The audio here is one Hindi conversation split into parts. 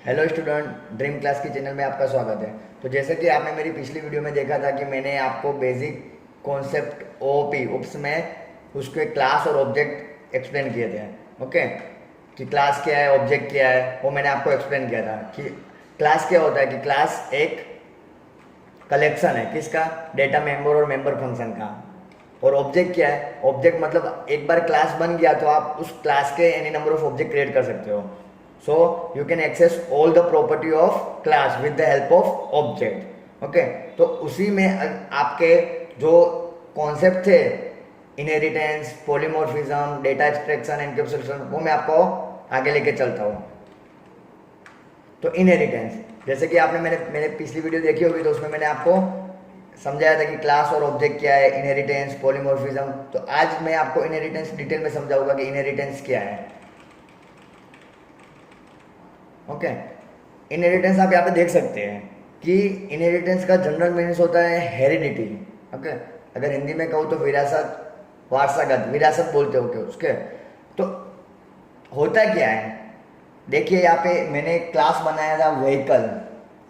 हेलो स्टूडेंट, ड्रीम क्लास की चैनल में आपका स्वागत है। तो जैसे कि आपने मेरी पिछली वीडियो में देखा था कि मैंने आपको बेसिक कॉन्सेप्ट ओओपी उप्स में उसके क्लास और ऑब्जेक्ट एक्सप्लेन किए थे। ओके, कि क्लास क्या है, ऑब्जेक्ट क्या है, वो मैंने आपको एक्सप्लेन किया था कि क्लास क्या होता है। कि क्लास एक कलेक्शन है किसका, डेटा मेंबर और मेंबर फंक्शन का। और ऑब्जेक्ट क्या है, ऑब्जेक्ट मतलब एक बार क्लास बन गया तो आप उस क्लास के any number of object create कर सकते हो। So you can access all the property of class with the help of object. Okay, तो उसी में आपके जो कॉन्सेप्ट थे, inheritance, polymorphism, data extraction, encapsulation, वो मैं आपको आगे लेके चलता हूँ। तो इनहेरिटेंस, जैसे कि आपने मैंने पिछली वीडियो देखी होगी तो उसमें मैंने आपको समझाया था कि क्लास और ऑब्जेक्ट क्या है, इनहेरिटेंस, पॉलीमॉर्फिज्म। तो आज मैं आपको इनहेरिटेंस डिटेल में समझाऊंगा कि इनहेरिटेंस क्या है। ओके, इनहेरिटेंस आप यहाँ पे देख सकते हैं कि इनहेरिटेंस का जनरल मीनिंग होता है हेरिडिटी। ओके, अगर हिंदी में कहूँ तो विरासत, वारसागत, विरासत बोलते हो क्या उसके। तो होता क्या है, देखिए यहाँ पे मैंने क्लास बनाया था व्हीकल।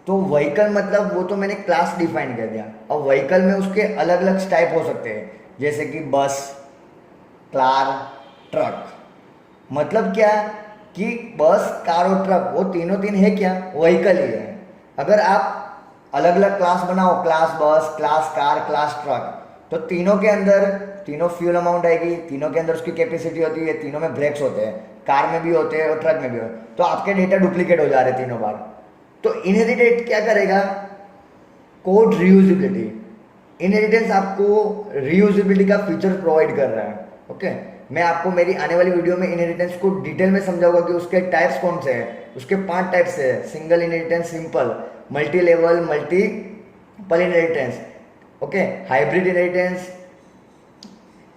तो व्हीकल मतलब वो तो मैंने क्लास डिफाइन कर दिया। और व्हीकल में उसके अलग अलग टाइप हो सकते हैं, जैसे कि बस, कार, ट्रक। मतलब क्या कि बस, कार और ट्रक वो तीनों तीन है क्या, व्हीकल ही है। अगर आप अलग अलग क्लास बनाओ, क्लास बस, क्लास कार, क्लास ट्रक, तो तीनों के अंदर तीनों फ्यूल अमाउंट आएगी, तीनों के अंदर उसकी कैपेसिटी होती है, तीनों में ब्रेक्स होते हैं, कार में भी होते हैं और ट्रक में भी होते हैं। तो आपके डेटा डुप्लीकेट हो जा रहे तीनों बार। तो इनहेरिटेड क्या करेगा, कोड रीयूजेबिलिटी। इनहेरिटेंस आपको रीयूजेबिलिटी का फीचर प्रोवाइड कर रहा है। ओके, मैं आपको मेरी आने वाली वीडियो में इनहेरिटेंस को डिटेल में समझाऊंगा कि उसके टाइप्स कौन से हैं। उसके 5 टाइप्स है: single inheritance, simple, multi level, multiple inheritance, okay, hybrid inheritance,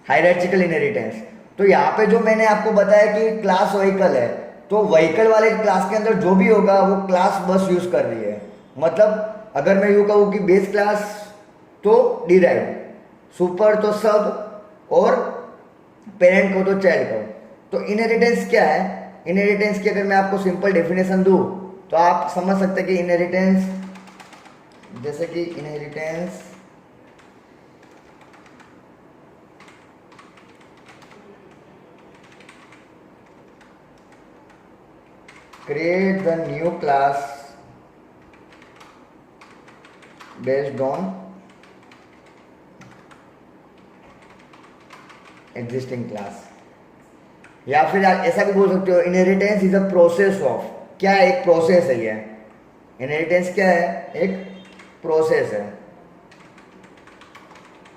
hierarchical inheritance. तो यहाँ पे जो मैंने आपको बताया कि क्लास व्हीकल है, तो व्हीकल वाले क्लास के अंदर जो भी होगा वो क्लास बस यूज कर रही है। मतलब अगर मैं यूँ कहूँ कि बेस क्लास तो डिराइव, सुपर तो सब, और पेरेंट को तो चाइल्ड को। तो इनहेरिटेंस क्या है, इनहेरिटेंस की अगर मैं आपको सिंपल डेफिनेशन दूं तो आप समझ सकते हैं कि इनहेरिटेंस, जैसे कि inheritance create the new class based on existing class। या फिर आप ऐसा भी बोल सकते हो, inheritance is a process of, क्या है, एक प्रोसेस है ये। इनहेरिटेंस क्या है, एक प्रोसेस है,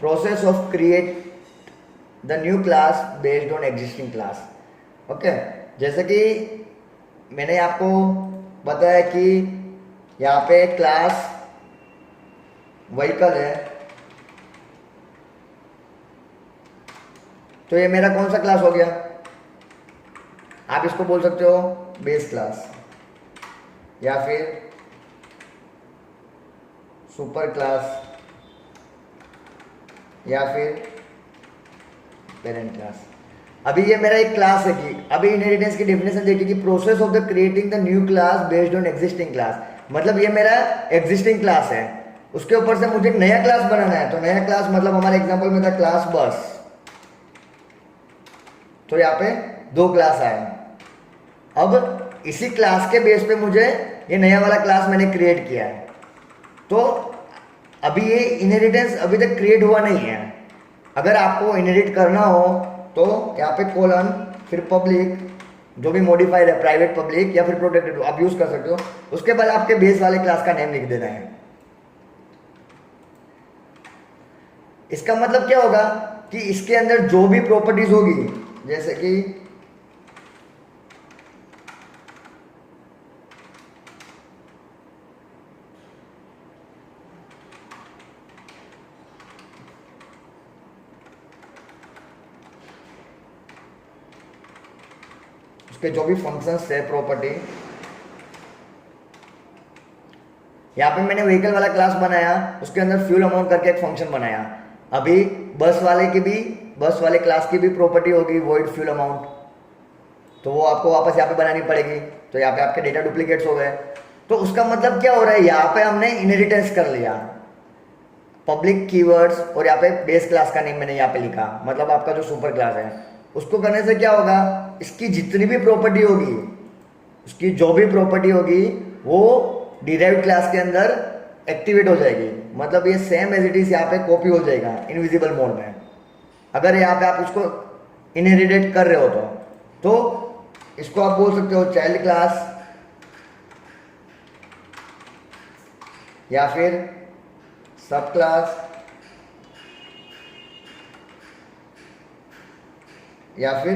process of create the new class based on existing class. Okay, जैसे कि मैंने आपको बताया कि यहाँ पे क्लास व्हीकल है, तो ये मेरा कौन सा क्लास हो गया, आप इसको बोल सकते हो बेस क्लास, या फिर सुपर क्लास, या फिर पेरेंट क्लास। अभी ये मेरा एक क्लास है। कि अभी इनहेरिटेंस की डेफिनेशन देखिए कि process of the creating the new class based on existing class. मतलब ये मेरा एग्जिस्टिंग क्लास है, उसके ऊपर से मुझे नया क्लास बनाना है। तो नया क्लास मतलब हमारे एग्जांपल में था क्लास बस, तो यहाँ पे 2 क्लास आए। अब इसी क्लास के बेस पे मुझे ये नया वाला क्लास मैंने क्रिएट किया है। तो अभी ये इनहेरिटेंस अभी तक क्रिएट हुआ नहीं है। अगर आपको इनहेरिट करना हो तो यहाँ पे कोलन, फिर पब्लिक, जो भी मॉडिफायर है, प्राइवेट, पब्लिक या फिर प्रोटेक्टेड आप यूज कर सकते हो। उसके बाद आपके बेस वाले क्लास का नेम लिख देना है। इसका मतलब क्या होगा कि इसके अंदर जो भी प्रॉपर्टीज होगी, जैसे कि उसके जो भी फंक्शंस है, प्रॉपर्टी, यहाँ पे मैंने व्हीकल वाला क्लास बनाया, उसके अंदर फ्यूल अमाउंट करके एक फंक्शन बनाया। अभी बस वाले की भी, बस वाले क्लास की भी प्रॉपर्टी होगी वॉइड फ्यूल अमाउंट। तो वो आपको वापस यहाँ पे बनानी पड़ेगी, तो यहाँ पे आपके डेटा डुप्लीकेट्स हो गए। तो उसका मतलब क्या हो रहा है, यहाँ पे हमने इनहेरिटेंस कर लिया पब्लिक कीवर्ड्स, और यहाँ पे बेस क्लास का नेम मैंने यहाँ पे लिखा, मतलब आपका जो सुपर क्लास है उसको करने से क्या होगा, इसकी जितनी भी प्रॉपर्टी होगी, उसकी जो भी प्रॉपर्टी होगी वो डिराइव्ड क्लास के अंदर एक्टिवेट हो जाएगी। मतलब ये सेम एज इट इज यहाँ पे कॉपी हो जाएगा इनविजिबल मोड में। अगर यहाँ पे आप उसको इनहेरिटेट कर रहे हो तो इसको आप बोल सकते हो चाइल्ड क्लास, या फिर सब क्लास, या फिर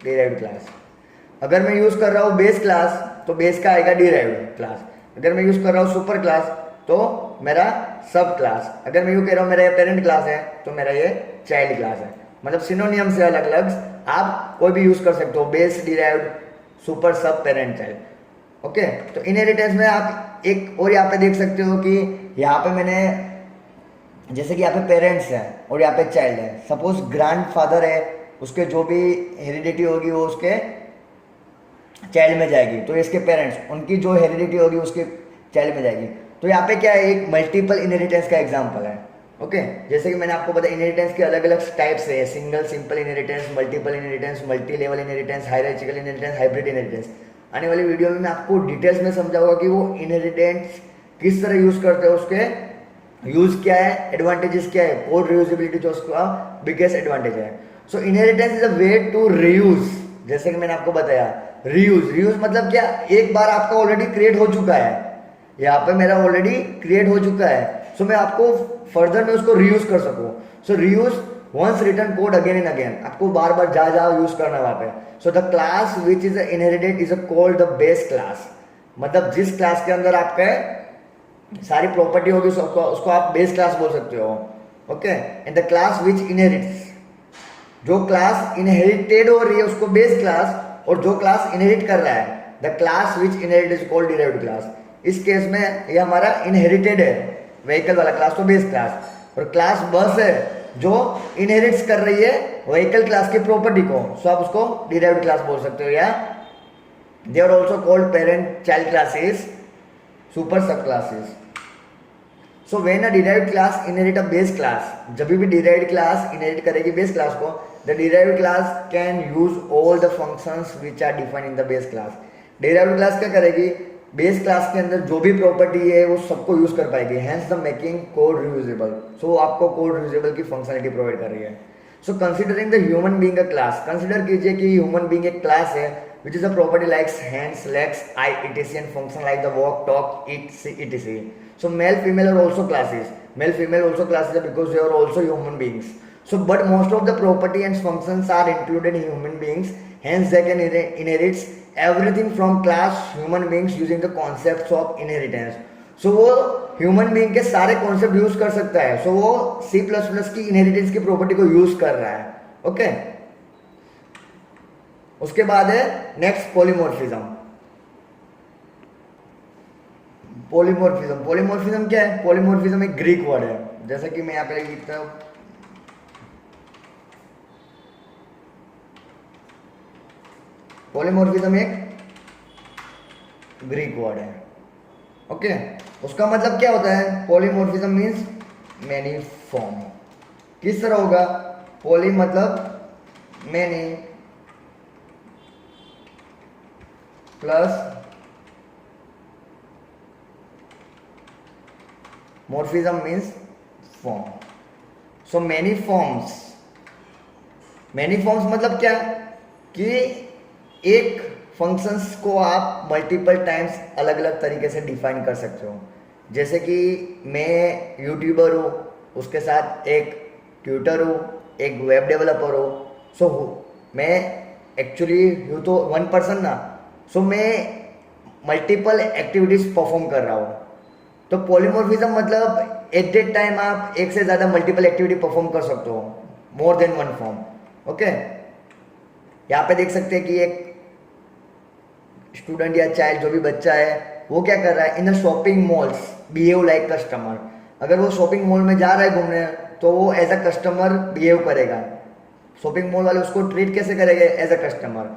डिराइव्ड क्लास। अगर मैं यूज कर रहा हूं बेस क्लास तो बेस का आएगा डिराइव्ड क्लास। अगर मैं यूज कर रहा हूं सुपर क्लास तो मेरा सब क्लास। अगर मैं यूं कह रहा हूं मेरा ये पेरेंट क्लास है तो मेरा ये चाइल्ड क्लास है। मतलब सिनोनियम से अलग अलग आप कोई भी यूज कर सकते हो, बेस, डिराइव्ड, सुपर, सब, पेरेंट, चाइल्ड। ओके, तो इनहेरिटेंस में आप एक और यहाँ पे देख सकते हो कि यहाँ पे मैंने जैसे कि यहाँ पे पेरेंट्स हैं और यहाँ पे चाइल्ड है। सपोज ग्रैंड फादर है, उसके जो भी हेरिडिटी होगी वो उसके चाइल्ड में जाएगी, तो इसके पेरेंट्स, उनकी जो हेरिडिटी होगी उसके चाइल्ड में जाएगी। तो यहाँ पे क्या है, एक मल्टीपल इनहेरिटेंस का एग्जांपल है। ओके, जैसे कि मैंने आपको बताया इनहेरिटेंस के अलग अलग टाइप्स है, single simple inheritance, multiple inheritance, multi level inheritance, hierarchical inheritance, hybrid inheritance. आने वाली वीडियो में मैं आपको डिटेल्स में समझाऊंगा कि वो इनहेरिटेंस किस तरह यूज करते हैं, उसके यूज क्या है, एडवांटेजेस क्या है, कोड रियूजेबिलिटी जो उसका बिगेस्ट एडवांटेज है। So inheritance is a way to reuse, जैसे कि मैंने आपको बताया रीयूज मतलब क्या, एक बार आपका ऑलरेडी क्रिएट हो चुका है, यहाँ पे मेरा ऑलरेडी क्रिएट हो चुका है, सो मैं आपको फर्दर में उसको रीयूज कर सकूं। So reuse once written code again and again, आपको बार बार जा यूज करना वहां पे। So the class which is inherited is called the base class. मतलब जिस क्लास के अंदर आपके सारी प्रॉपर्टी होगी उसको आप बेस क्लास बोल सकते हो। Okay, and the class which inherits, जो क्लास इनहेरिटेड हो रही है उसको बेस क्लास, और जो क्लास इनहेरिट कर रहा है the class which inherit is called derived class. इस केस में ये हमारा इनहेरिटेड है व्हीकल वाला क्लास, तो बेस क्लास, और क्लास बस है जो इनहेरिट्स कर रही है व्हीकल क्लास की प्रॉपर्टी को, सो आप उसको डिराइव्ड क्लास बोल सकते हो। या they are also called parent child classes, super sub classes. So when a derived class inherit a base class, जब भी डिराइव्ड क्लास इनहेरिट करेगी बेस क्लास को, the derived class can use all the functions which are defined in the base class. Derived class क्या करेगी, बेस क्लास के अंदर जो भी प्रॉपर्टी है वो सबको यूज कर पाएगी, hence the making code reusable. So आपको कोड रियूजेबल की फंक्शनलिटी प्रोवाइड कर रही है। So considering the human being a class, consider कीजिए कि ह्यूमन बीइंग एक क्लास है which is a property like hands, legs, eye, etc. and function like the walk, talk, eat, see, etc. So male, female are also classes. Male, female also classes because they are also human beings. So but most of the property and functions are included in human beings. Hence they can inherit everything from class human beings using the concepts of inheritance. So वो ह्यूमन बीइंग के सारे कॉन्सेप्ट यूज कर सकता है। सो वो C++ की इनहेरिटेंस की प्रॉपर्टी को यूज कर रहा है। ओके, उसके बाद है नेक्स्ट पॉलीमॉर्फिज्म। पॉलीमॉर्फिज्म क्या है, पॉलीमॉर्फिज्म एक ग्रीक वर्ड है, जैसे कि मैं यहाँ पे लिखता हूं, पॉलीमॉर्फिज्म एक ग्रीक वर्ड है। ओके, उसका मतलब क्या होता है, पॉलीमॉर्फिज्म मीन्स मैनी फॉर्म। किस तरह होगा, पॉली मतलब many plus morphism means form. So many forms, many forms मतलब क्या कि एक फंक्शंस को आप मल्टीपल टाइम्स अलग अलग तरीके से डिफाइन कर सकते हो। जैसे कि मैं यूट्यूबर हूँ, उसके साथ एक ट्यूटर हूँ, एक वेब डेवलपर हूँ। सो मैं एक्चुअली हूँ तो वन पर्सन ना, सो मैं मल्टीपल एक्टिविटीज परफॉर्म कर रहा हूँ। तो पॉलीमॉर्फिज्म मतलब एट दैट टाइम आप एक से ज़्यादा मल्टीपल एक्टिविटी परफॉर्म कर सकते हो, मोर देन वन फॉर्म। ओके, यहाँ पे देख सकते हैं कि एक स्टूडेंट या चाइल्ड, जो भी बच्चा है, वो क्या कर रहा है, in a shopping malls behave like customer. अगर वो शॉपिंग मॉल में जा रहा है घूमने तो वो एज अ कस्टमर बिहेव करेगा। शॉपिंग मॉल वाले उसको ट्रीट कैसे करेंगे? As a customer.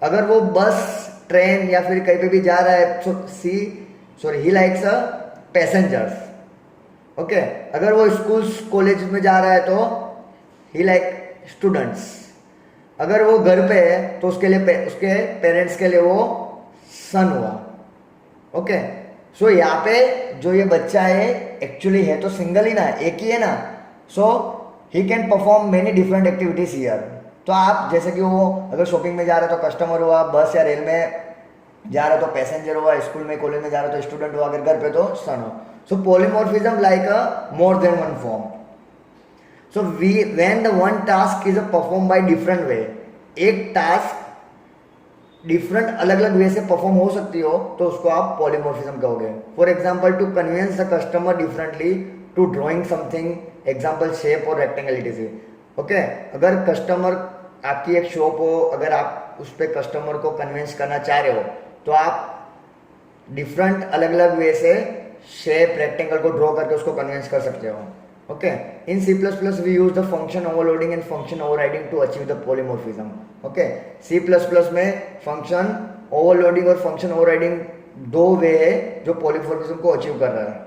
अगर वो बस, ट्रेन या फिर कहीं पे भी जा रहा है, he likes a passengers. Okay, अगर वो स्कूल्स कॉलेज में जा रहा है तो ही लाइक स्टूडेंट्स। अगर वो घर पे है तो उसके लिए उसके पेरेंट्स के लिए वो सन हुआ। ओके, सो यहाँ पे जो ये बच्चा है एक्चुअली है तो सिंगल ही ना, एक ही है ना। So he can perform many different activities here. तो आप जैसे कि वो अगर शॉपिंग में जा रहा है तो कस्टमर हुआ, बस या रेल में जा रहा है तो पैसेंजर हुआ, स्कूल में कॉलेज में जा रहा है तो स्टूडेंट हुआ, अगर घर पे तो सन हो। So polymorphism like a more than one form. So when the one task is a perform by different way, एक टास्क डिफरेंट अलग अलग वे से परफॉर्म हो सकती हो तो उसको आप पॉलीमॉर्फिज्म कहोगे। For example, to convince the customer differently, to drawing something, example shape और रेक्टेंगल इट। ओके, अगर कस्टमर आपकी एक शॉप हो, अगर आप उस पर कस्टमर को कन्विंस करना चाह रहे हो तो आप डिफरेंट अलग अलग वे से शेप, रेक्टेंगल को ड्रॉ करके उसको कन्विंस कर सकते हो। Okay, in C++ we use the function overloading and function overriding to achieve the polymorphism. Okay, C++ में फंक्शन ओवरलोडिंग और फंक्शन ओवरराइडिंग दो वे है जो पॉलीमॉर्फिज्म को अचीव कर रहा है।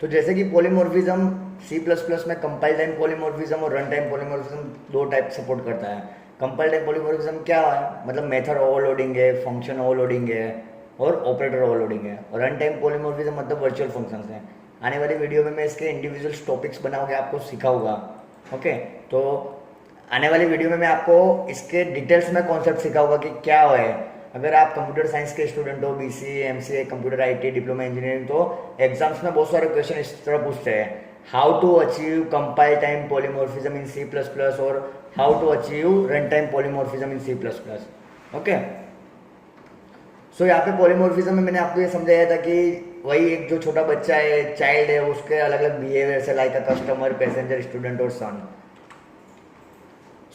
तो जैसे कि पॉलीमॉर्फिज्म C++ में कंपाइल टाइम पॉलीमॉर्फिज्म और रन टाइम पॉलीमॉर्फिज्म दो टाइप सपोर्ट करता है। कंपाइल टाइम पॉलीमॉर्फिज्म क्या है? मतलब मेथड ओवरलोडिंग है, फंक्शन ओवरलोडिंग है और ऑपरेटर ओवरलोडिंग है। और रन टाइम पॉलीमॉर्फिज्म मतलब वर्चुअल फंक्शंस हैं। आने वाली वीडियो में मैं इसके इंडिविजुअल टॉपिक्स बना के आपको सिखाऊंगा। ओके, तो आने वाली वीडियो में मैं आपको इसके डिटेल्स में कॉन्सेप्ट सिखाऊंगा कि क्या है। अगर आप कंप्यूटर साइंस के स्टूडेंट हो, BCA, MCA, computer IT, diploma engineering, तो एग्जाम्स में बहुत सारे क्वेश्चन इस तरह पूछते हैं, how to achieve compile time polymorphism in C++ और how to achieve run time polymorphism in C++। Okay, so यहाँ पे पॉलीमॉर्फिज्म में मैंने आपको ये समझाया था कि वही एक जो छोटा बच्चा है, चाइल्ड है, उसके अलग अलग बिहेवियर से like a customer, passenger, student और son.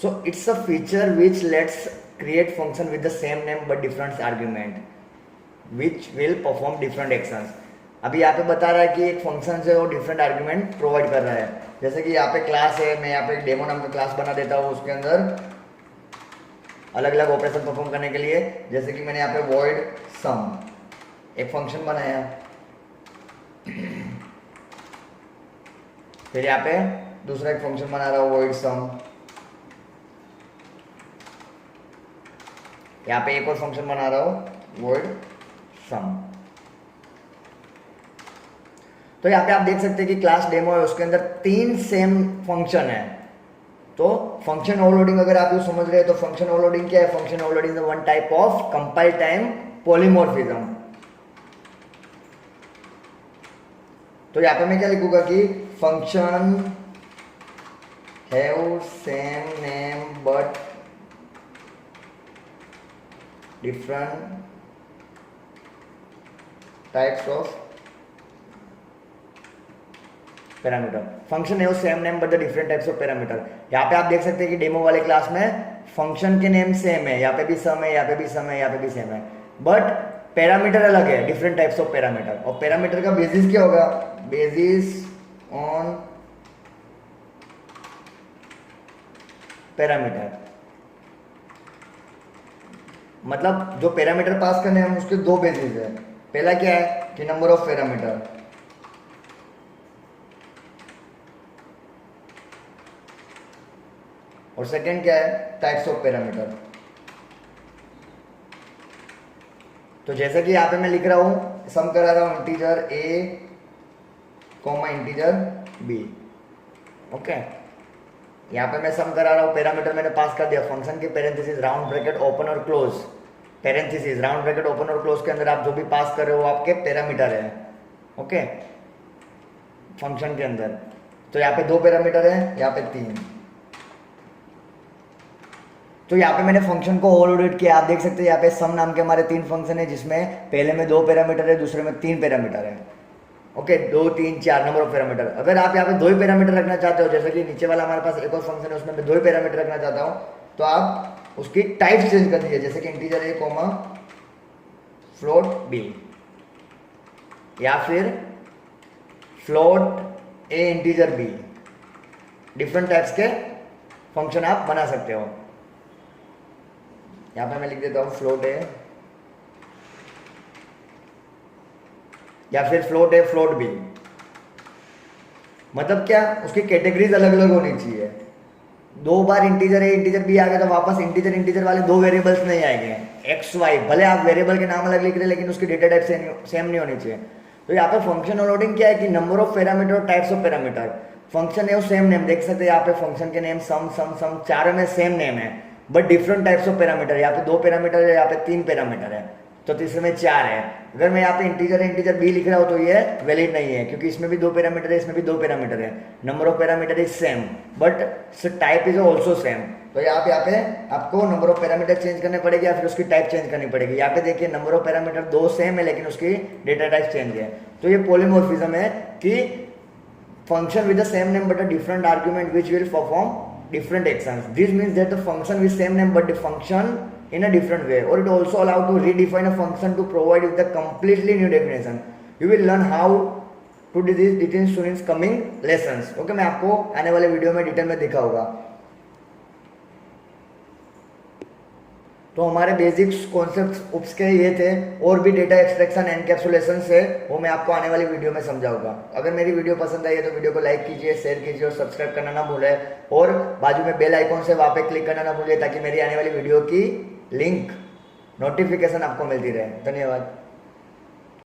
So it's a feature which lets create function with the same name but different argument which will perform different actions. अभी यहाँ पे बता रहा है कि एक फंक्शन है वो डिफरेंट आर्ग्यूमेंट प्रोवाइड कर रहा है। जैसे कि यहाँ पे क्लास है, मैं यहाँ पे डेमो नाम का क्लास बना देता हूँ, उसके अंदर अलग अलग ऑपरेशन परफॉर्म करने के लिए। जैसे कि मैंने यहाँ पे वॉइड सम एक फंक्शन बनाया, फिर यहाँ पे दूसरा एक फंक्शन बना रहा हूँ वॉइड सम, यहाँ पे एक और फंक्शन बना रहा हूँ वॉइड सम। तो यहाँ पे आप देख सकते हैं कि क्लास डेमो है, उसके अंदर 3 सेम फंक्शन है। तो फंक्शन ओवरलोडिंग अगर आप ये समझ रहे हैं तो फंक्शन ओवरलोडिंग क्या है? Function overloading is one type of compile time polymorphism. तो यहाँ पे मैं क्या लिखूंगा कि function have same name but different types of parameter. Function have same name but the different types of parameter. यहाँ पे आप देख सकते हैं कि डेमो वाले क्लास में फंक्शन के नेम सेम है, यहाँ पे भी सम है, यहाँ पे भी सम है, यहाँ पे भी सेम है, बट पैरामीटर अलग है, डिफरेंट टाइप्स ऑफ पैरामीटर। और पैरामीटर का बेसिस क्या होगा? बेसिस ऑन पैरामीटर, मतलब जो पैरामीटर पास करने हैं उसके दो बेसिस है। पहला क्या है कि नंबर ऑफ पैरामीटर, और सेकंड क्या है? Types of parameter. तो जैसे कि यहाँ पे मैं लिख रहा हूं, सम करा रहा हूं integer a integer b। Okay, यहाँ पे मैं सम करा रहा हूं, पैरामीटर मैंने पास कर दिया, फंक्शन के पैरेंथेसिस राउंड ब्रैकेट ओपन और close, parenthesis round bracket open और क्लोज के अंदर आप जो भी पास कर रहे हो आपके पैरामीटर है। ओके, फंक्शन के अंदर तो यहाँ पे 2 पैरामीटर है, यहाँ पे 3। तो यहाँ पे मैंने फंक्शन को ओवरलोडेड किया। आप देख सकते हैं यहाँ पे सम नाम के हमारे 3 फंक्शन है, जिसमें पहले में 2 पैरामीटर है, दूसरे में 3 पैरामीटर है। Okay, 2, 3, 4 number of parameter. अगर आप यहाँ पे 2 ही पैरामीटर रखना चाहते हो, जैसे कि नीचे वाला हमारे पास एक और फंक्शन है उसमें मैं 2 ही पैरामीटर रखना चाहता हूँ, तो आप उसकी टाइप चेंज कर दीजिए, जैसे कि इंटीजर a फ्लोट b, या फिर float a integer b, different types के फंक्शन आप बना सकते हो। यहाँ पे मैं लिख देता हूँ फ्लोट ए, या फिर फ्लोट ए फ्लोट बी। मतलब क्या, उसकी कैटेगरीज अलग अलग होनी चाहिए। दो बार इंटीजर ए इंटीजर बी आ गया तो वापस इंटीजर इंटीजर वाले दो वेरिएबल्स नहीं आएंगे, एक्स वाई। भले आप वेरिएबल के नाम अलग लिख रहे हैं लेकिन उसकी डेटा टाइप सेम नहीं होनी चाहिए। तो यहाँ पे फंक्शन ओवरलोडिंग क्या है कि नंबर ऑफ पैरामीटर और टाइप्स ऑफ पैरामीटर। फंक्शन है वो सेम नेम, देख सकते हैं यहाँ पे फंक्शन के नेम सम सम सम चारों में सेम नेम है, but different types of parameter. यहाँ पे 2 पैरामीटर है, यहाँ पे 3 पैरामीटर है, तो तीसरे में 4 है। अगर मैं यहाँ पे इंटीजर बी लिख रहा हूँ तो ये वैलिड नहीं है, क्योंकि इसमें भी 2 पैरामीटर है, इसमें भी 2 पैरामीटर है। Number of parameter is same but type is also same. तो यहाँ पे आपको नंबर ऑफ पैरामीटर चेंज करने पड़ेगी या फिर उसकी टाइप चेंज करनी पड़ेगी। यहाँ पे देखिए नंबर ऑफ पैरामीटर 2 सेम है लेकिन उसकी डेटा टाइप चेंज है। तो ये पॉलीमॉर्फिज्म है कि function with the same name but a different argument which will perform different actions. This means that the function with same name but the function in a different way, or it also allow to redefine a function to provide with a completely new definition. You will learn how to do this details soon in coming lessons. Okay, मैं आपको आने वाले वीडियो में डिटेल में दिखाऊंगा। तो हमारे बेसिक्स कॉन्सेप्ट्स उप्स के ये थे, और भी डेटा एक्सट्रैक्शन एनकैप्सुलेशन से वो मैं आपको आने वाली वीडियो में समझाऊंगा। अगर मेरी वीडियो पसंद आई है तो वीडियो को लाइक कीजिए, शेयर कीजिए और सब्सक्राइब करना ना भूलें, और बाजू में बेल आइकॉन से वहाँ पे क्लिक करना ना भूलिए ताकि मेरी आने वाली वीडियो की लिंक नोटिफिकेशन आपको मिलती रहे। धन्यवाद।